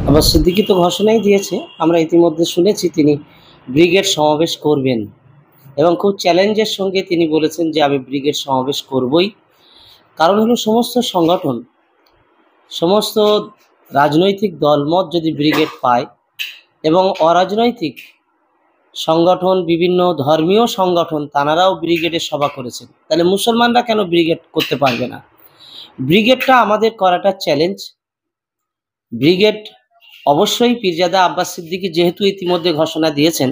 আবার সিদ্দিকী তো ঘোষণাই দিয়েছে, আমরা ইতিমধ্যে শুনেছি তিনি ব্রিগেড সমাবেশ করবেন এবং খুব চ্যালেঞ্জের সঙ্গে তিনি বলেছেন যে আমি ব্রিগেড সমাবেশ করবই। কারণ হলো সমস্ত সংগঠন, সমস্ত রাজনৈতিক দলমত যদি ব্রিগেড পায় এবং অরাজনৈতিক সংগঠন, বিভিন্ন ধর্মীয় সংগঠন তানারাও ব্রিগেডের সভা করেছেন, তাহলে মুসলমানরা কেন ব্রিগেড করতে পারবে না? ব্রিগেডটা আমাদের করাটা চ্যালেঞ্জ। ব্রিগেড অবশ্যই পীরজাদা আব্বাস সিদ্দিকী যেহেতু ইতিমধ্যে ঘোষণা দিয়েছেন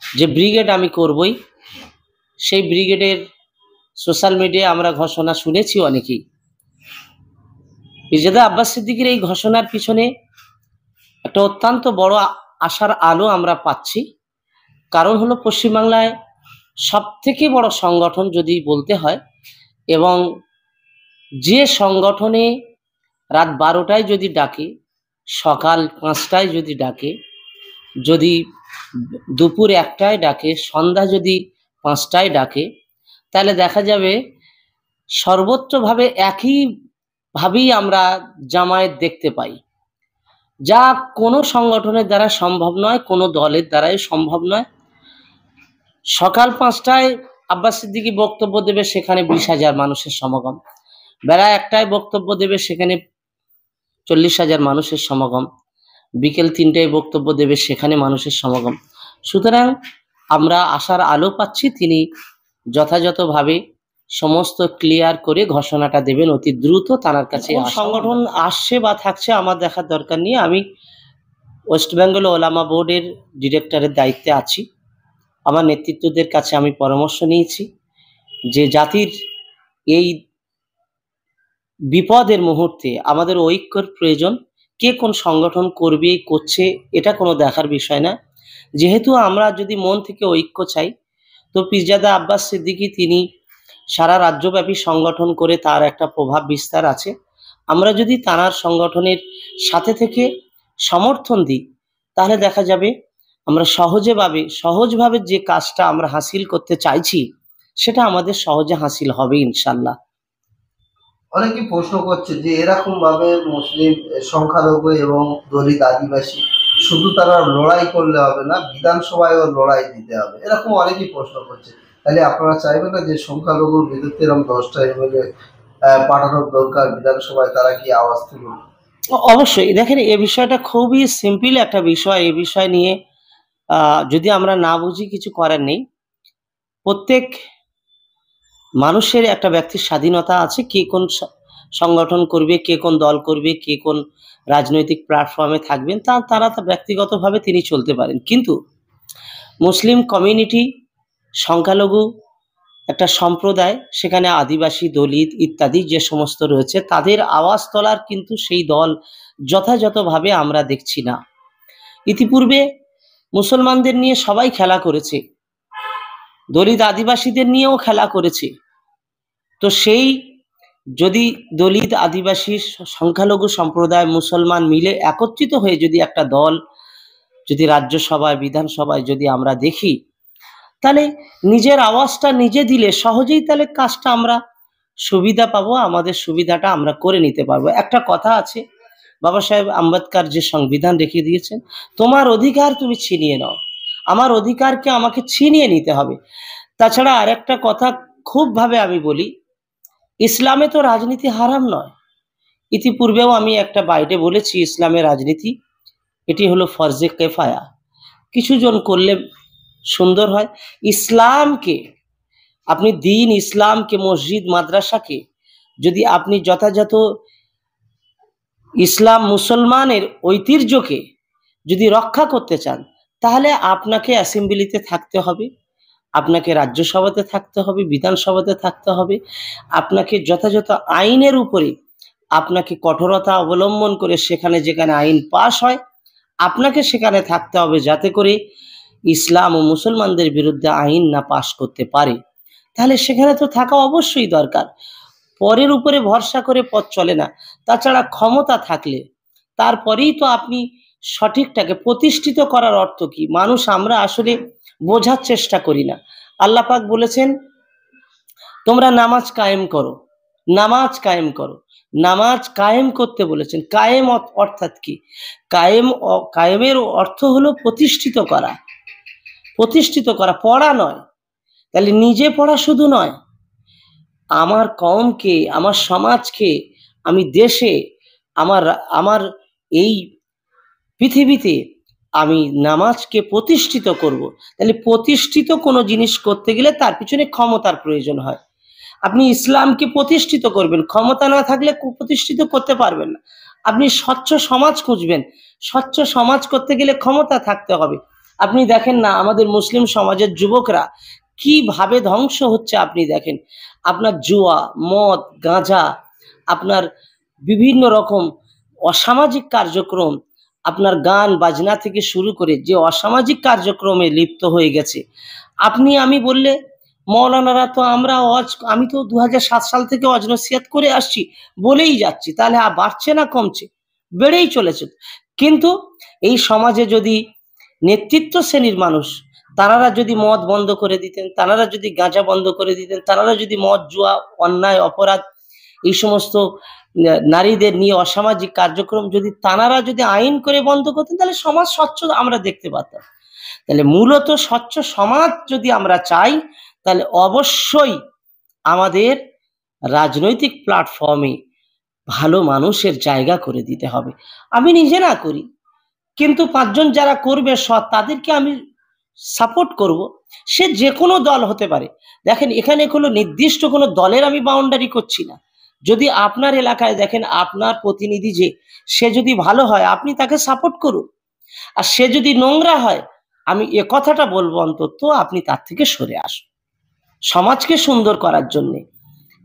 যে ব্রিগেড আমি করবই, সেই ব্রিগেডের সোশ্যাল মিডিয়ায় আমরা ঘোষণা শুনেছি অনেকেই। পীরজাদা আব্বাস সিদ্দিকীর এই ঘোষণার পিছনে একটা অত্যন্ত বড় আশার আলো আমরা পাচ্ছি। কারণ হলো পশ্চিমবাংলায় সব থেকে বড় সংগঠন যদি বলতে হয়, এবং যে সংগঠনে রাত 12টায় যদি ডাকে, সকাল 5টায় যদি ডাকে, যদি দুপুর 1টায় ডাকে, সন্ধ্যা যদি 5টায় ডাকে, তাহলে দেখা যাবে সর্বত্রভাবে একইভাবেই আমরা জামায়াত দেখতে পাই, যা কোনো সংগঠনের দ্বারা সম্ভব নয়, কোনো দলের দ্বারাই সম্ভব নয়। সকাল 5টায় আব্বাস সিদ্দিকী বক্তব্য দেবে, সেখানে 20,000 মানুষের সমাগম। বেলা 1টায় বক্তব্য দেবে, সেখানে 40,000 মানুষের সমাগম। বিকেল 3টায় বক্তব্য দেবে, সেখানে মানুষের সমাগম। সুতরাং আমরা আশার আলো পাচ্ছি তিনি যথাযথভাবে সমস্ত ক্লিয়ার করে ঘোষণাটা দেবেন অতি দ্রুত। তার কাছে সংগঠন আসছে বা থাকছে আমার দেখার দরকার নেই। আমি ওয়েস্ট বেঙ্গল ওলামা বোর্ডের ডিরেক্টরের দায়িত্বে আছি। আমার নেতৃত্বদের কাছে আমি পরামর্শ নিয়েছি যে জাতির এই বিপদের মুহূর্তে আমাদের ঐক্যের প্রয়োজন। কে কোন সংগঠন করবে করছে এটা কোনো দেখার বিষয় না। যেহেতু আমরা যদি মন থেকে ঐক্য চাই, তো পীরজাদা আব্বাস সিদ্দিকী তিনি সারা রাজ্যব্যাপী সংগঠন করে তার একটা প্রভাব বিস্তার আছে। আমরা যদি তার সংগঠনের সাথে থেকে সমর্থন দিই, তাহলে দেখা যাবে আমরা সহজভাবে যে কাজটা আমরা হাসিল করতে চাইছি সেটা আমাদের সহজে হাসিল হবে ইনশাল্লাহ। অনেকেই প্রশ্ন করছে যে এরকম ভাবে মুসলিম সংখ্যালঘু এবং দলিত আদিবাসী শুধু তারা লড়াই করলে হবে না, বিধানসভায়ও লড়াই দিতে হবে, এরকম অনেকেই প্রশ্ন করছে। তাহলে আপনারা চাইবেন না যে সংখ্যালঘুর বিরুদ্ধে এরকম 10টা এমএলএ পাঠানোর দরকার বিধানসভায়, তারা কি আওয়াজ তুলুন? অবশ্যই দেখেন, এ বিষয়টা খুবই সিম্পল একটা বিষয়। এই বিষয় নিয়ে যদি আমরা না বুঝি কিছু করার নেই। প্রত্যেক মানুষের একটা ব্যক্তির স্বাধীনতা আছে, কে কোন সংগঠন করবে, কে কোন দল করবে, কে কোন রাজনৈতিক প্ল্যাটফর্মে থাকবেন, তারা ব্যক্তিগতভাবে তিনি চলতে পারেন। কিন্তু মুসলিম কমিউনিটি, সংখ্যালঘু একটা সম্প্রদায়, সেখানে আদিবাসী, দলিত ইত্যাদি যে সমস্ত রয়েছে, তাদের আওয়াজ তোলার কিন্তু সেই দল যথাযথভাবে আমরা দেখছি না। ইতিপূর্বে মুসলমানদের নিয়ে সবাই খেলা করেছে, দলিত আদিবাসীদের নিয়েও খেলা করেছে। তো সেই যদি দলিত আদিবাসী সংখ্যালঘু সম্প্রদায় মুসলমান মিলে একত্রিত হয়ে যদি একটা দল যদি রাজ্যসভায় বিধানসভায় যদি আমরা দেখি, তাহলে নিজের আওয়াজটা নিজে দিলে সহজেই তাহলে কাজটা আমরা সুবিধা পাবো, আমাদের সুবিধাটা আমরা করে নিতে পারবো। একটা কথা আছে, বাবা সাহেব আম্বেদকর যে সংবিধান রেখে দিয়েছেন, তোমার অধিকার তুমি ছিনিয়ে নাও, আমার অধিকারকে আমাকে ছিনিয়ে নিতে হবে। তাছাড়া আরেকটা কথা খুবভাবে আমি বলি, ইসলামে তো রাজনীতি হারাম নয়। ইতিপূর্বেও আমি একটা বাইরে বলেছি, ইসলামের রাজনীতি এটি হলো ফরজে কেফায়া, কিছু জন করলে সুন্দর হয়। ইসলামকে আপনি দিন, ইসলামকে, মসজিদ মাদ্রাসাকে যদি আপনি যথাযথ ইসলাম মুসলমানের ঐতিহ্যকে যদি রক্ষা করতে চান, তাহলে আপনাকে অ্যাসেম্বলিতে থাকতে হবে, আপনাকে রাজ্যসভাতে থাকতে হবে, বিধানসভাতে থাকতে হবে। আপনাকে যথাযথ আইনের উপরে আপনাকে কঠোরতা অবলম্বন করে সেখানে যেখানে আইন পাশ হয় আপনাকে সেখানে থাকতে হবে, যাতে করে ইসলাম ও মুসলমানদের বিরুদ্ধে আইন না পাশ করতে পারে। তাহলে সেখানে তো থাকা অবশ্যই দরকার। পরের উপরে ভরসা করে পথ চলে না। তাছাড়া ক্ষমতা থাকলে তারপরেই তো আপনি সঠিকটাকে প্রতিষ্ঠিত করার অর্থ কি, মানুষ আমরা আসলে বোঝার চেষ্টা করি না। আল্লাহ পাক বলেছেন তোমরা নামাজ কায়েম করো, নামাজ কায়েম করো। নামাজ কায়েম করতে বলেছেন। কায়েম অর্থাৎ কি? কায়েমের অর্থ হলো প্রতিষ্ঠিত করা, প্রতিষ্ঠিত করা, পড়া নয়। তাহলে নিজে পড়া শুধু নয়, আমার কওমকে, আমার সমাজকে, আমি দেশে, আমার আমার এই পৃথিবীতে আমি নামাজকে প্রতিষ্ঠিত করব। তাহলে প্রতিষ্ঠিত কোনো জিনিস করতে গেলে তার পিছনে ক্ষমতার প্রয়োজন হয়। আপনি ইসলামকে প্রতিষ্ঠিত করবেন, ক্ষমতা না থাকলে প্রতিষ্ঠিত করতে পারবেন না। আপনি স্বচ্ছ সমাজ খুঁজবেন, স্বচ্ছ সমাজ করতে গেলে ক্ষমতা থাকতে হবে। আপনি দেখেন না আমাদের মুসলিম সমাজের যুবকরা কিভাবে ধ্বংস হচ্ছে। আপনি দেখেন আপনার জুয়া, মদ, গাঁজা, আপনার বিভিন্ন রকম অসামাজিক কার্যক্রম, আপনার গান বাজনা থেকে শুরু করে যে অসামাজিক কার্যক্রমে লিপ্ত হয়ে গেছে। আপনি আমি বললে মৌলানারা তো আমি তো 2007 সাল থেকে ওয়াজ নসিহত করে আসছি, বলেই যাচ্ছি, তাহলে বাড়ছে না কমছে? বেড়েই চলেছে। কিন্তু এই সমাজে যদি নেতৃত্ব শ্রেণীর মানুষ তারা যদি মদ বন্ধ করে দিতেন, তারা যদি গাঁজা বন্ধ করে দিতেন, তারা যদি মদ, জুয়া, অন্যায়, অপরাধ, এই সমস্ত নারীদের নিয়ে অসামাজিক কার্যক্রম যদি তারা যদি আইন করে বন্ধ করতেন, তাহলে সমাজ স্বচ্ছ আমরা দেখতে পাতাম। তাহলে মূলত স্বচ্ছ সমাজ যদি আমরা চাই, তাহলে অবশ্যই আমাদের রাজনৈতিক প্ল্যাটফর্মে ভালো মানুষের জায়গা করে দিতে হবে। আমি নিজে না করি, কিন্তু 5 জন যারা করবে সৎ, তাদেরকে আমি সাপোর্ট করব। সে যে কোনো দল হতে পারে। দেখেন এখানে কোনো নির্দিষ্ট কোনো দলের আমি বাউন্ডারি করছি না। যদি আপনার এলাকায় দেখেন আপনার প্রতিনিধি সে যদি ভালো হয়, আপনি তাকে সাপোর্ট করুন। আর সে যদি নোংরা হয়, আমি এ কথাটা বলবো অন্তত আপনি তার থেকে সরে আসুন, সমাজকে সুন্দর করার জন্য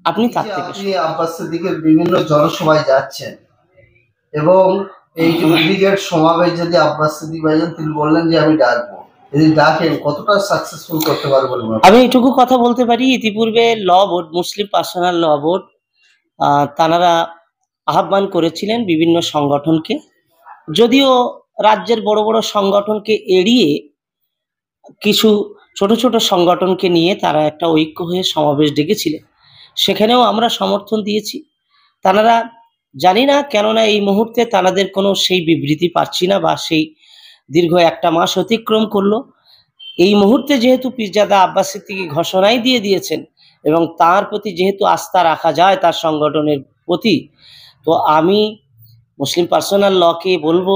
আপনি তার থেকে। আপনি আব্বাস সিদ্দিকের বিভিন্ন জনসভায় যাচ্ছেন এবং এই যে ব্রিগেড সমাবেশ যদি আব্বাস সিদ্দিক ভাইজান তিনি বললেন যে আমি ডাকবো, যদি ডাকেন কতটা সাকসেসফুল করতে পারবেন? আমি এটুকু কথা বলতে পারি, ইতিপূর্বে ল বোর্ড, মুসলিম পার্সোনাল ল বোর্ড, তারা আহ্বান করেছিলেন বিভিন্ন সংগঠনকে। যদিও রাজ্যের বড় বড় সংগঠনকে এড়িয়ে কিছু ছোট ছোট সংগঠনকে নিয়ে তারা একটা ঐক্য হয়ে সমাবেশ ডেকেছিলেন, সেখানেও আমরা সমর্থন দিয়েছি। তারা জানি না কেননা এই মুহূর্তে তাদের কোনো সেই বিবৃতি পাচ্ছি না, বা সেই দীর্ঘ 1 মাস অতিক্রম করলো। এই মুহূর্তে যেহেতু পীরজাদা আব্বাস সিদ্দিকী ঘোষণাই দিয়ে দিয়েছেন এবং তার প্রতি যেহেতু আস্থা রাখা যায় তার সংগঠনের প্রতি, তো আমি মুসলিম পার্সোনাল লকে বলবো,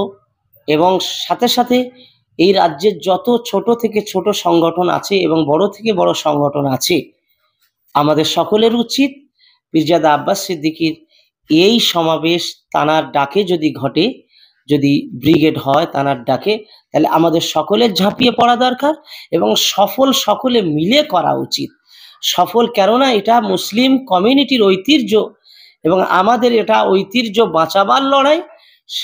এবং সাথে সাথে এই রাজ্যের যত ছোট থেকে ছোট সংগঠন আছে এবং বড় থেকে বড় সংগঠন আছে, আমাদের সকলের উচিত পীরজাদা আব্বাস সিদ্দিকীর এই সমাবেশ তানার ডাকে যদি ঘটে, যদি ব্রিগেড হয় তানার ডাকে, তাহলে আমাদের সকলের ঝাঁপিয়ে পড়া দরকার এবং সফল সকলে মিলে করা উচিত। সফল কেননা এটা মুসলিম কমিউনিটির ঐতিহ্য এবং আমাদের এটা ঐতিহ্য বাঁচাবার লড়াই।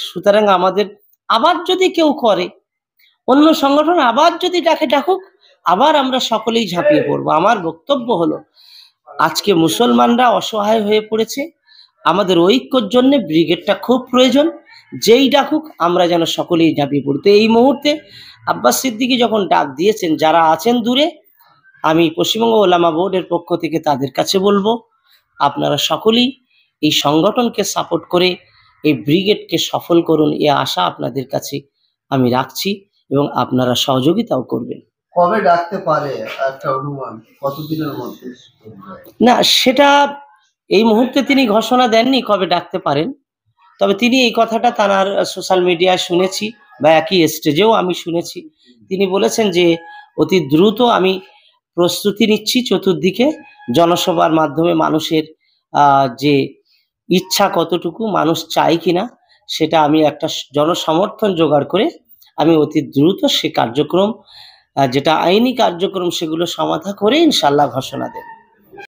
সুতরাং আমাদের আবার যদি কেউ করে, অন্য সংগঠন আবার যদি ডাকুক, আবার আমরা সকলেই ঝাঁপিয়ে পড়বো। আমার বক্তব্য হলো আজকে মুসলমানরা অসহায় হয়ে পড়েছে, আমাদের ঐক্যর জন্য ব্রিগেডটা খুব প্রয়োজন। যেই ডাকুক আমরা যেন সকলেই ঝাঁপিয়ে পড়ি। তো এই মুহূর্তে আব্বাস সিদ্দিকী যখন ডাক দিয়েছেন, যারা আছেন দূরে, আমি পশ্চিমবঙ্গ ওলামা বোর্ডের পক্ষ থেকে তাদের কাছে বলবো, আপনারা সকলেই এই সংগঠনকে সাপোর্ট করে এই ব্রিগেডকে সফল করুন, এ আশা আপনাদের কাছে আমি রাখছি এবং আপনারা সহযোগিতাও করবেন। কবে ডাকতে পারে একটা অনুমান, কতদিনের মধ্যে? না, সেটা এই মুহূর্তে তিনি ঘোষণা দেননি কবে ডাকতে পারেন, তবে তিনি এই কথাটা তার সোশ্যাল মিডিয়ায় শুনেছি বা একই স্টেজেও আমি শুনেছি। তিনি বলেছেন যে অতি দ্রুত আমি প্রস্তুতি নিচ্ছি চতুর্দিকে জনসভার মাধ্যমে মানুষের যে ইচ্ছা কতটুকু, মানুষ চায় কিনা, সেটা আমি একটা জনসমর্থন জোগাড় করে আমি অতি দ্রুত সে কার্যক্রম, যেটা আইনি কার্যক্রম, সেগুলো সমাধা করে ইনশাল্লাহ ঘোষণা দেব।